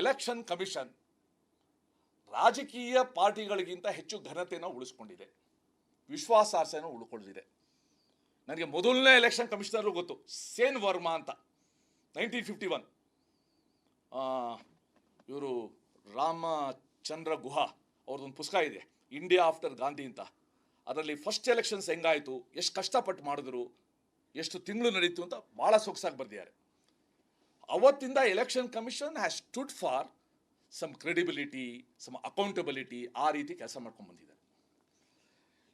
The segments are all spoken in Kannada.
ಎಲೆಕ್ಷನ್ ಕಮಿಷನ್ ರಾಜಕೀಯ ಪಾರ್ಟಿಗಳಿಗಿಂತ ಹೆಚ್ಚು ಘನತೆಯನ್ನು ಉಳಿಸ್ಕೊಂಡಿದೆ, ವಿಶ್ವಾಸಾರ್ಹತೆಯನ್ನು ಉಳ್ಕೊಂಡಿದೆ. ನನಗೆ ಮೊದಲನೇ ಎಲೆಕ್ಷನ್ ಕಮಿಷನರು ಗೊತ್ತು, ಸೇನ್ ವರ್ಮಾ ಅಂತ, 1951. ಇವರು ರಾಮಚಂದ್ರ ಗುಹಾ ಅವ್ರದ್ದೊಂದು ಪುಸ್ತಕ ಇದೆ, ಇಂಡಿಯಾ ಆಫ್ಟರ್ ಗಾಂಧಿ ಅಂತ. ಅದರಲ್ಲಿ ಫಸ್ಟ್ ಎಲೆಕ್ಷನ್ಸ್ ಹೆಂಗಾಯಿತು, ಎಷ್ಟು ಕಷ್ಟಪಟ್ಟು ಮಾಡಿದ್ರು, ಎಷ್ಟು ತಿಂಗಳು ನಡೀತು ಅಂತ ಭಾಳ ಸೊಗಸಾಗಿ ಬರೆದಿದ್ದಾರೆ. ಅವತ್ತಿಂದ election commission has stood for some credibility, some accountability, ಆ ರೀತಿ ಕೆಲಸ ಮಾಡ್ಕೊಂಡು ಬಂದಿದ್ದಾರೆ.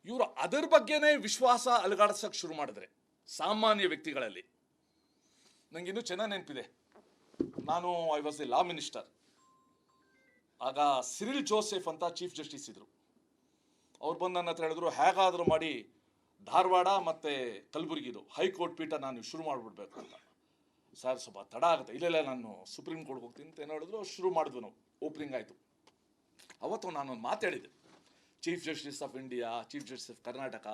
ಇವರು ಅದರ ಬಗ್ಗೆನೇ ವಿಶ್ವಾಸ ಅಲುಗಾಡಿಸೋಕೆ ಶುರು ಮಾಡಿದ್ರೆ ಸಾಮಾನ್ಯ ವ್ಯಕ್ತಿಗಳಲ್ಲಿ. ನನಗಿನ್ನೂ ಚೆನ್ನಾಗಿ ನೆನಪಿದೆ, ನಾನು I was a law minister. ಆಗ ಸಿರಿಲ್ ಜೋಸೆಫ್ ಅಂತ ಚೀಫ್ ಜಸ್ಟಿಸ್ ಇದ್ರು. ಅವ್ರು ಬಂದು ನನ್ನ ಹತ್ರ ಹೇಳಿದ್ರು, ಹೇಗಾದರೂ ಮಾಡಿ ಧಾರವಾಡ ಮತ್ತು ಕಲಬುರಗಿದು ಹೈಕೋರ್ಟ್ ಪೀಠ ನಾನು ಶುರು ಮಾಡಿಬಿಡ್ಬೇಕು ಅಂತ. ಸರ್ ಸ್ವಲ್ಪ ತಡ ಆಗುತ್ತೆ. ಇಲ್ಲ ನಾನು ಸುಪ್ರೀಂ ಕೋರ್ಟ್ಗೆ ಹೋಗ್ತೀನಿ ಅಂತ ಏನೋ ಹೇಳಿದ್ರು. ಶುರು ಮಾಡಿದ್ವಿ ನಾವು, ಓಪನಿಂಗ್ ಆಯಿತು. ಅವತ್ತು ನಾನೊಂದು ಮಾತಾಡಿದೆ, chief justice of India, chief justice of Karnataka,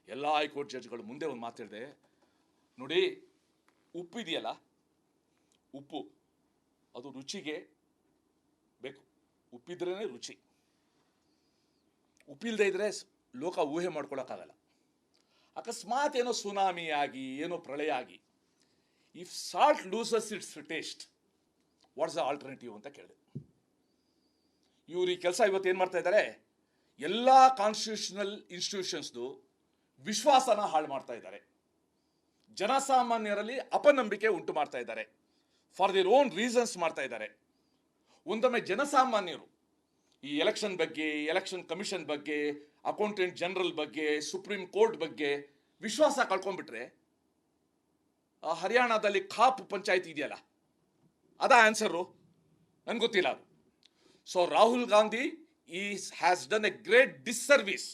ಎಲ್ಲ ಹೈಕೋರ್ಟ್ ಜಡ್ಜ್ಗಳು ಮುಂದೆ ಒಂದು ಮಾತಾಡಿದೆ. ನೋಡಿ, ಉಪ್ಪಿದೆಯಲ್ಲ, ಉಪ್ಪು ಅದು ರುಚಿಗೆ ಬೇಕು, ಉಪ್ಪಿದ್ರೇ ರುಚಿ. ಉಪ್ಪಿಲ್ಲದೆ ಇದ್ರೆ ಲೋಕ ಊಹೆ ಮಾಡ್ಕೊಳಕ್ಕಾಗಲ್ಲ. ಅಕಸ್ಮಾತ್ ಏನೋ ಸುನಾಮಿ ಆಗಿ, ಏನೋ ಪ್ರಳಯ ಆಗಿ, if salt loses it's taste, what's the alternative ಅಂತ ಕೇಳಿದೆ. ಇವರು ಈ ಕೆಲಸ ಇವತ್ತು ಏನು ಮಾಡ್ತಾ ಇದ್ದಾರೆ, ಎಲ್ಲ ಕಾನ್ಸ್ಟಿಟ್ಯೂಷನಲ್ ಇನ್ಸ್ಟಿಟ್ಯೂಷನ್ಸ್ದು ವಿಶ್ವಾಸನ ಹಾಳು ಮಾಡ್ತಾ ಇದ್ದಾರೆ, ಜನಸಾಮಾನ್ಯರಲ್ಲಿ ಅಪನಂಬಿಕೆ ಉಂಟು ಮಾಡ್ತಾ ಇದ್ದಾರೆ, ಫಾರ್ ದೇರ್ ಓನ್ ರೀಸನ್ಸ್ ಮಾಡ್ತಾ ಇದ್ದಾರೆ. ಒಂದೊಮ್ಮೆ ಜನಸಾಮಾನ್ಯರು ಈ ಎಲೆಕ್ಷನ್ ಬಗ್ಗೆ, ಎಲೆಕ್ಷನ್ ಕಮಿಷನ್ ಬಗ್ಗೆ, ಅಕೌಂಟೆಂಟ್ ಜನರಲ್ ಬಗ್ಗೆ, ಸುಪ್ರೀಂ ಕೋರ್ಟ್ ಬಗ್ಗೆ ವಿಶ್ವಾಸ ಕಳ್ಕೊಂಡ್ಬಿಟ್ರೆ, ಹರಿಯಾಣದಲ್ಲಿ ಖಾಪ್ ಪಂಚಾಯತ್ ಇದೆಯಲ್ಲ, ಅದ ಆನ್ಸರು ನನ್ಗೆ ಗೊತ್ತಿಲ್ಲ ಅದು. So Rahul Gandhi has done a great disservice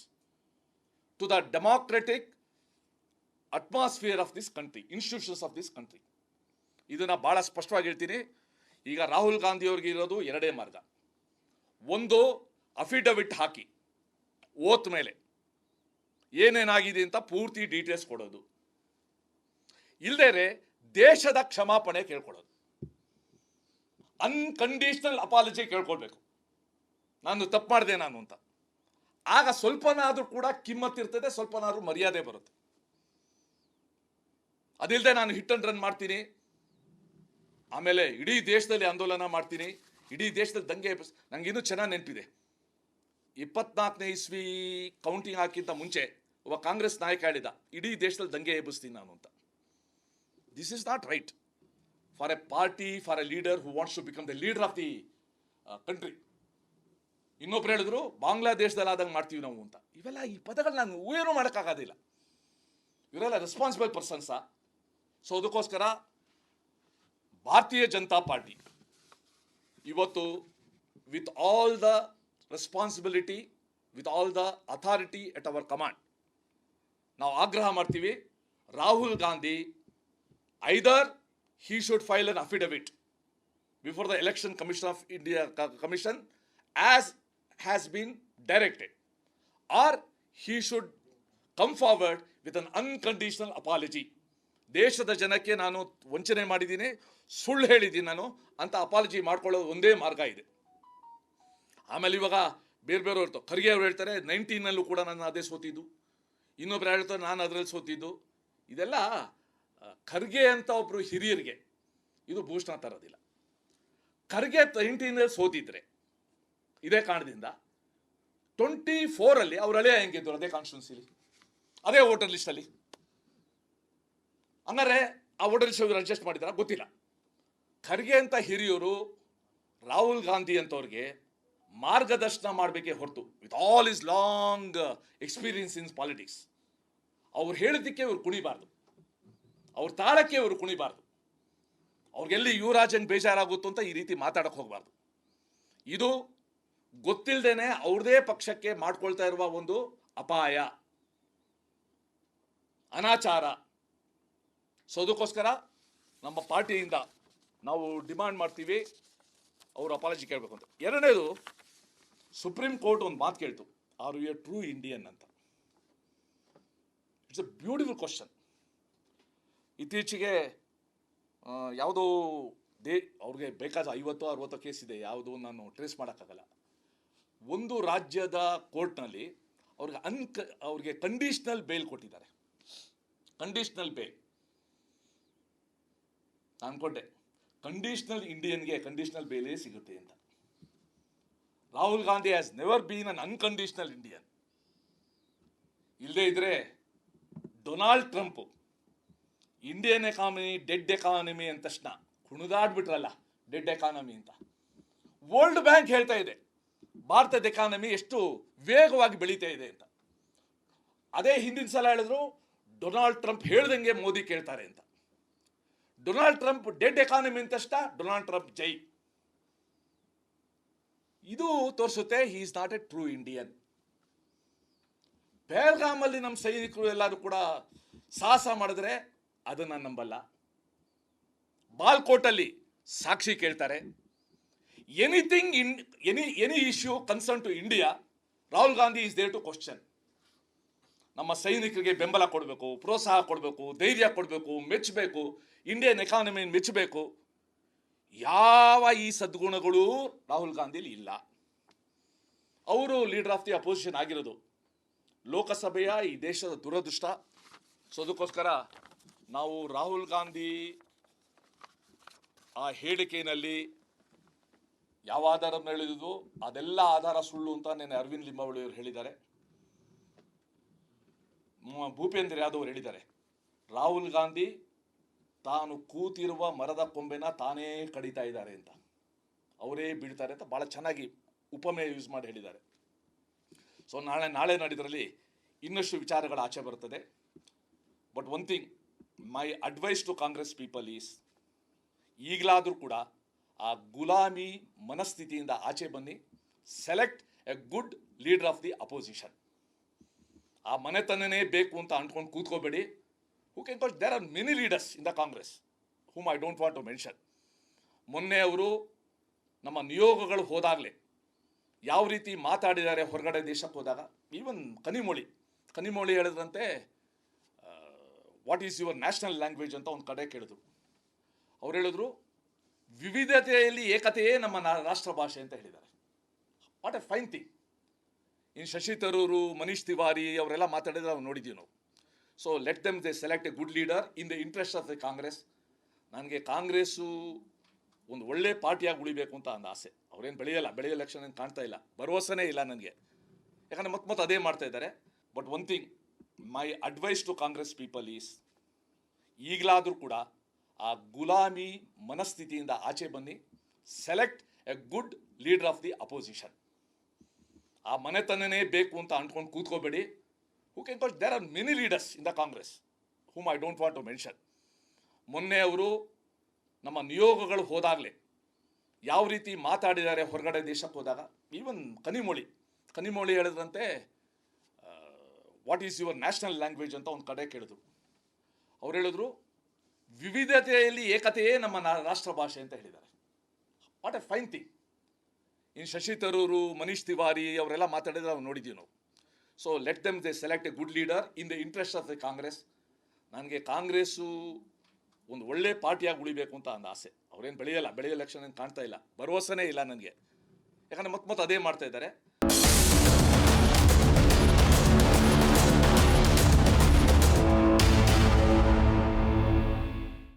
to the democratic atmosphere of this country, institutions of this country. ಇದನ್ನ ಬಹಳ ಸ್ಪಷ್ಟವಾಗಿ ಹೇಳ್ತೀನಿ. ಈಗ ರಾಹುಲ್ ಗಾಂಧಿ ಅವ್ರಿಗೆ ಇರೋದು ಎರಡೇ ಮಾರ್ಗ. ಒಂದು, ಅಫಿಡವಿಟ್ ಹಾಕಿ ಓತ್ ಮೇಲೆ ಏನೇನಾಗಿದೆ ಅಂತ ಪೂರ್ತಿ ಡೀಟೇಲ್ಸ್ ಕೊಡೋದು, ಇಲ್ಲದೇ ದೇಶದ ಕ್ಷಮಾಪಣೆ ಕೇಳ್ಕೊಳ್ಳೋದು, ಅನ್ಕಂಡೀಷನಲ್ ಅಪಾಲಜಿ ಕೇಳ್ಕೊಳ್ಬೇಕು, ನಾನು ತಪ್ಪು ಮಾಡಿದೆ ನಾನು ಅಂತ. ಆಗ ಸ್ವಲ್ಪನಾದ್ರೂ ಕೂಡ ಕಿಮ್ಮತ್ತಿರ್ತದೆ, ಸ್ವಲ್ಪನಾದ್ರೂ ಮರ್ಯಾದೆ ಬರುತ್ತೆ. ಅದಿಲ್ಲದೆ ನಾನು ಹಿಟ್ ಅಂಡ್ ರನ್ ಮಾಡ್ತೀನಿ, ಆಮೇಲೆ ಇಡೀ ದೇಶದಲ್ಲಿ ಆಂದೋಲನ ಮಾಡ್ತೀನಿ, ಇಡೀ ದೇಶದಲ್ಲಿ ದಂಗೆ ನಂಗೆ ಇನ್ನೂ ಚೆನ್ನಾಗಿ ನೆನಪಿದೆ. 24ನೇ ಇಸ್ವಿ ಕೌಂಟಿಂಗ್ ಹಾಕಿಂತ ಮುಂಚೆ ಒಬ್ಬ ಕಾಂಗ್ರೆಸ್ ನಾಯಕ ಹೇಳಿದ, ಇಡೀ ದೇಶದಲ್ಲಿ ದಂಗೆ ಎಬ್ಬಿಸ್ತೀನಿ ನಾನು ಅಂತ. This is not right for a party, for a leader who wants to become the leader of the country. ಇನ್ನೊಬ್ರು ಹೇಳಿದ್ರು, ಬಾಂಗ್ಲಾದೇಶದಲ್ಲಿ ಆದಂಗೆ ಮಾಡ್ತೀವಿ ನಾವು ಅಂತ. ಇವೆಲ್ಲ ಈ ಪದಗಳು ನಾನು ಊಹೆನೂ ಮಾಡೋಕ್ಕಾಗೋದಿಲ್ಲ. ಇವರೆಲ್ಲ ರೆಸ್ಪಾನ್ಸಿಬಲ್ ಪರ್ಸನ್ಸಾ? ಸೊ ಅದಕ್ಕೋಸ್ಕರ ಭಾರತೀಯ ಜನತಾ ಪಾರ್ಟಿ ಇವತ್ತು with all the responsibility, with all the authority at our command, ನಾವು ಆಗ್ರಹ ಮಾಡ್ತೀವಿ, ರಾಹುಲ್ ಗಾಂಧಿ ಐದರ್ he should file an affidavit before the Election Commission of India Commission as has been directed, or he should come forward with an unconditional apology. ದೇಶದ ಜನಕ್ಕೆ ನಾನು ವಂಚನೆ ಮಾಡಿದ್ದೀನಿ, ಸುಳ್ಳು ಹೇಳಿದ್ದೀನಿ ನಾನು ಅಂತ ಅಪಾಲಜಿ ಮಾಡ್ಕೊಳ್ಳೋದು ಒಂದೇ ಮಾರ್ಗ ಇದೆ. ಆಮೇಲೆ ಇವಾಗ ಬೇರೆ ಬೇರೆ ಇರ್ತಾವೆ. ಖರ್ಗೆ ಅವರು ಹೇಳ್ತಾರೆ 19ನಲ್ಲೂ ಕೂಡ ನಾನು ಅದೇ ಸೋತಿದ್ದು, ಇನ್ನೊಬ್ರು ಹೇಳ್ತಾರೆ ನಾನು ಅದರಲ್ಲಿ ಸೋತಿದ್ದು. ಇದೆಲ್ಲ ಖರ್ಗೆ ಅಂತ ಒಬ್ರು ಹಿರಿಯರಿಗೆ ಇದು ಭೂಷಣ ತರೋದಿಲ್ಲ. ಖರ್ಗೆ 19ನಲ್ಲಿ ಸೋತಿದ್ರೆ ಇದೇ ಕಾರಣದಿಂದ 24ಅಲ್ಲಿ ಅವ್ರ ಹಳೆಯ ಹೆಂಗಿದ್ರು ಅದೇ ಕಾನ್ಸ್ಟಿಟ್ಯೂನ್ಸಿಲಿ, ಅದೇ ವೋಟರ್ ಲಿಸ್ಟಲ್ಲಿ. ಹಂಗಾರೆ ಆ ವೋಟರ್ ಲಿಸ್ಟ್ ಇವರು ಅಡ್ಜಸ್ಟ್ ಮಾಡಿದಾರ ಗೊತ್ತಿಲ್ಲ. ಖರ್ಗೆ ಅಂತ ಹಿರಿಯರು ರಾಹುಲ್ ಗಾಂಧಿ ಅಂತವ್ರಿಗೆ ಮಾರ್ಗದರ್ಶನ ಮಾಡಬೇಕೇ ಹೊರತು, with all is long experience in politics, ಅವ್ರು ಹೇಳಿದ್ದಕ್ಕೆ ಇವ್ರು ಕುಣಿಬಾರ್ದು, ಅವ್ರ ತಾಳಕ್ಕೆ ಇವರು ಕುಣಿಬಾರ್ದು, ಅವ್ರಿಗೆಲ್ಲಿ ಯುವರಾಜನ್ ಬೇಜಾರಾಗುತ್ತೋ ಅಂತ ಈ ರೀತಿ ಮಾತಾಡಕ್ಕೆ ಹೋಗಬಾರ್ದು. ಇದು ಗೊತ್ತಿಲ್ಲದೇನೆ ಅವ್ರದೇ ಪಕ್ಷಕ್ಕೆ ಮಾಡ್ಕೊಳ್ತಾ ಇರುವ ಒಂದು ಅಪಾಯ, ಅನಾಚಾರ. ಸೊ ಅದಕ್ಕೋಸ್ಕರ ನಮ್ಮ ಪಾರ್ಟಿಯಿಂದ ನಾವು ಡಿಮಾಂಡ್ ಮಾಡ್ತೀವಿ ಅವರು ಅಪಾಲಜಿ ಕೇಳಬೇಕು ಅಂತ. ಎರಡನೇದು, ಸುಪ್ರೀಂ ಕೋರ್ಟ್ ಒಂದು ಮಾತು ಕೇಳ್ತು, are you a true Indian ಅಂತ. It's a beautiful question. ಇತ್ತೀಚೆಗೆ ಯಾವುದೋ ಅವ್ರಿಗೆ ಬೇಕಾದ 50-60 ಕೇಸ್ ಇದೆ, ಯಾವುದು ನಾನು ಟ್ರೇಸ್ ಮಾಡೋಕ್ಕಾಗಲ್ಲ. ಒಂದು ರಾಜ್ಯದ ಕೋರ್ಟ್ನಲ್ಲಿ ಅವ್ರಿಗೆ ಕಂಡೀಷನಲ್ ಬೇಲ್ ಕೊಟ್ಟಿದ್ದಾರೆ. ಕಂಡೀಷನಲ್ ಬೇಲ್ ಅನ್ಕೊಂಡೆ ಕಂಡೀಷನಲ್ ಇಂಡಿಯನ್ಗೆ ಕಂಡೀಷನಲ್ ಬೇಲೇ ಸಿಗುತ್ತೆ ಅಂತ. Rahul Gandhi has never bean an unconditional Indian. ಇಲ್ಲದೇ ಇದ್ರೆ Donald Trump Indian economy dead economy ಅಂದ ತಕ್ಷಣ ಕುಣಿದಾಡ್ಬಿಟ್ರಲ್ಲ, ಡೆಡ್ ಎಕಾನಮಿ ಅಂತ. ವರ್ಲ್ಡ್ ಬ್ಯಾಂಕ್ ಹೇಳ್ತಾ ಇದೆ ಭಾರತದ ಎಕಾನಮಿ ಎಷ್ಟು ವೇಗವಾಗಿ ಬೆಳೀತಾ ಇದೆ ಅಂತ. ಅದೇ ಹಿಂದಿನ ಸಲ ಹೇಳಿದ್ರು ಡೊನಾಲ್ಡ್ ಟ್ರಂಪ್ ಹೇಳ್ದಂಗೆ ಮೋದಿ ಕೇಳ್ತಾರೆ ಅಂತ. ಡೊನಾಲ್ಡ್ ಟ್ರಂಪ್ ಡೆಡ್ ಎಕಾನಮಿ ಅಂತ ತಕ್ಷಣ ಡೊನಾಲ್ಡ್ ಟ್ರಂಪ್ ಜೈ. ಇದು ತೋರಿಸುತ್ತೆ he is not a true Indian. ಪೆಹಲ್ಗಾಮಲ್ಲಿ ನಮ್ಮ ಸೈನಿಕರು ಎಲ್ಲರೂ ಕೂಡ ಸಾಹಸ ಮಾಡಿದ್ರೆ ಅದನ್ನ ನಂಬಲ್ಲ. ಬಾಲ್ಕೋಟಲ್ಲಿ ಸಾಕ್ಷಿ ಕೇಳ್ತಾರೆ. Anything any issue concern to India, Rahul Gandhi is there to question. ನಮ್ಮ ಸೈನಿಕರಿಗೆ ಬೆಂಬಲ ಕೊಡಬೇಕು, ಪ್ರೋತ್ಸಾಹ ಕೊಡಬೇಕು, ಧೈರ್ಯ ಕೊಡಬೇಕು, ಮೆಚ್ಚಬೇಕು, ಇಂಡಿಯನ್ ಎಕಾನಮಿ ಮೆಚ್ಚಬೇಕು. ಯಾವ ಈ ಸದ್ಗುಣಗಳು ರಾಹುಲ್ ಗಾಂಧಿಲಿ ಇಲ್ಲ. ಅವರು ಲೀಡರ್ ಆಫ್ ದಿ ಅಪೋಸಿಷನ್ ಆಗಿರೋದು ಲೋಕಸಭೆಯ ಈ ದೇಶದ ದುರದೃಷ್ಟ. ಸೊ ಅದಕ್ಕೋಸ್ಕರ ನಾವು ರಾಹುಲ್ ಗಾಂಧಿ ಆ ಹೇಳಿಕೆಯಲ್ಲಿ ಯಾವ ಆಧಾರ ಹೇಳಿದ್ದು ಅದೆಲ್ಲ ಆಧಾರ ಸುಳ್ಳು ಅಂತ ನೆನ್ನೆ ಅರವಿಂದ್ ಲಿಂಬಾವಳಿ ಅವರು ಹೇಳಿದ್ದಾರೆ. ಭೂಪೇಂದ್ರ ಯಾದವ್ ಅವರು ಹೇಳಿದ್ದಾರೆ ರಾಹುಲ್ ಗಾಂಧಿ ತಾನು ಕೂತಿರುವ ಮರದ ಕೊಂಬೆನ ತಾನೇ ಕಡಿತಾ ಇದ್ದಾರೆ ಅಂತ, ಅವರೇ ಬೀಳ್ತಾರೆ ಅಂತ ಭಾಳ ಚೆನ್ನಾಗಿ ಉಪಮೇಯ ಯೂಸ್ ಮಾಡಿ ಹೇಳಿದ್ದಾರೆ. ಸೊ ನಾಳೆ ನಾಡಿದ್ರಲ್ಲಿ ಇನ್ನಷ್ಟು ವಿಚಾರಗಳ ಆಚೆ ಬರ್ತದೆ. But one thing, my advice to Congress people is, ಈಗಲಾದರೂ ಕೂಡ ಆ ಗುಲಾಮಿ ಮನಸ್ಥಿತಿಯಿಂದ ಆಚೆ ಬನ್ನಿ. Select a good leader of the opposition. ಆ ಮನೆತನನೇ ಬೇಕು ಅಂತ ಅಂದ್ಕೊಂಡು ಕೂತ್ಕೋಬೇಡಿ. Who can cause, there are many leaders in the Congress whom I don't want to mention. ಮೊನ್ನೆ ಅವರು ನಮ್ಮ ನಿಯೋಗಗಳು ಹೋದಾಗಲೇ ಯಾವ ರೀತಿ ಮಾತಾಡಿದ್ದಾರೆ ಹೊರಗಡೆ ದೇಶಕ್ಕೆ ಹೋದಾಗ. ಈವನ್ ಕನಿಮೊಳಿ ಹೇಳಿದ್ರಂತೆ what is your national language ಅಂತ ಒಂದು ಕಡೆ ಕೇಳಿದ್ರು. ಅವ್ರು ಹೇಳಿದ್ರು ವಿವಿಧತೆಯಲ್ಲಿ ಏಕತೆಯೇ ನಮ್ಮ ರಾಷ್ಟ್ರ ಭಾಷೆ ಅಂತ ಹೇಳಿದ್ದಾರೆ. What A fine thing. ಇನ್ನು ಶಶಿ ತರೂರು, ಮನೀಶ್ ತಿವಾರಿ ಅವರೆಲ್ಲ ಮಾತಾಡಿದ್ರೆ ನಾವು ನೋಡಿದ್ದೀವಿ ನಾವು. So let them they select a good leader in the interest of the Congress. ನನಗೆ ಕಾಂಗ್ರೆಸ್ಸು ಒಂದು ಒಳ್ಳೆ ಪಾರ್ಟಿಯಾಗಿ ಉಳಿಬೇಕು ಅಂತ ಒಂದು ಆಸೆ. ಅವ್ರೇನು ಬೆಳೆಯೋ ಎಲೆಕ್ಷನ್ ಏನು ಕಾಣ್ತಾ ಇಲ್ಲ, ಭರವಸೆನೇ ಇಲ್ಲ ನನಗೆ. ಯಾಕಂದರೆ ಮತ್ತೆ ಅದೇ ಮಾಡ್ತಾ ಇದ್ದಾರೆ. But one thing, my advice to Congress people is, ಈಗಲಾದರೂ ಕೂಡ ಆ ಗುಲಾಮಿ ಮನಸ್ಥಿತಿಯಿಂದ ಆಚೆ ಬನ್ನಿ. Select a good leader of the opposition. ಆ ಮನೆತನನೇ ಬೇಕು ಅಂತ ಅಂದ್ಕೊಂಡು ಕೂತ್ಕೋಬೇಡಿ. Who can cause, there are many leaders in the Congress whom I don't want to mention. ಮೊನ್ನೆ ಅವರು ನಮ್ಮ ನಿಯೋಗಗಳು ಹೋದಾಗಲೇ ಯಾವ ರೀತಿ ಮಾತಾಡಿದ್ದಾರೆ ಹೊರಗಡೆ ದೇಶಕ್ಕೆ ಹೋದಾಗ. ಈವನ್ ಕನಿಮೊಳಿ ಹೇಳಿದ್ರಂತೆ what is your national language ಅಂತ ಒಂದು ಕಡೆ ಕೇಳಿದ್ರು. ಅವ್ರು ಹೇಳಿದ್ರು ವಿವಿಧತೆಯಲ್ಲಿ ಏಕತೆಯೇ ನಮ್ಮ ರಾಷ್ಟ್ರ ಭಾಷೆ ಅಂತ ಹೇಳಿದ್ದಾರೆ. What A fine thing. ಇನ್ನು ಶಶಿ ತರೂರು, ಮನೀಶ್ ತಿವಾರಿ ಅವರೆಲ್ಲ ಮಾತಾಡಿದ್ರೆ ನಾವು ನೋಡಿದ್ದೀವಿ ನಾವು. So let them they select a good leader in the interest of the Congress. ನನಗೆ ಕಾಂಗ್ರೆಸ್ಸು ಒಂದು ಒಳ್ಳೆ ಪಾರ್ಟಿಯಾಗಿ ಉಳಿಬೇಕು ಅಂತ ಒಂದು ಆಸೆ. ಅವ್ರೇನು ಬೆಳೆಯೋ ಎಲೆಕ್ಷನ್ ಏನು ಕಾಣ್ತಾ ಇಲ್ಲ, ಭರವಸೆನೇ ಇಲ್ಲ ನನಗೆ. ಯಾಕಂದರೆ ಮತ್ತೆ ಅದೇ ಮಾಡ್ತಾ ಇದ್ದಾರೆ.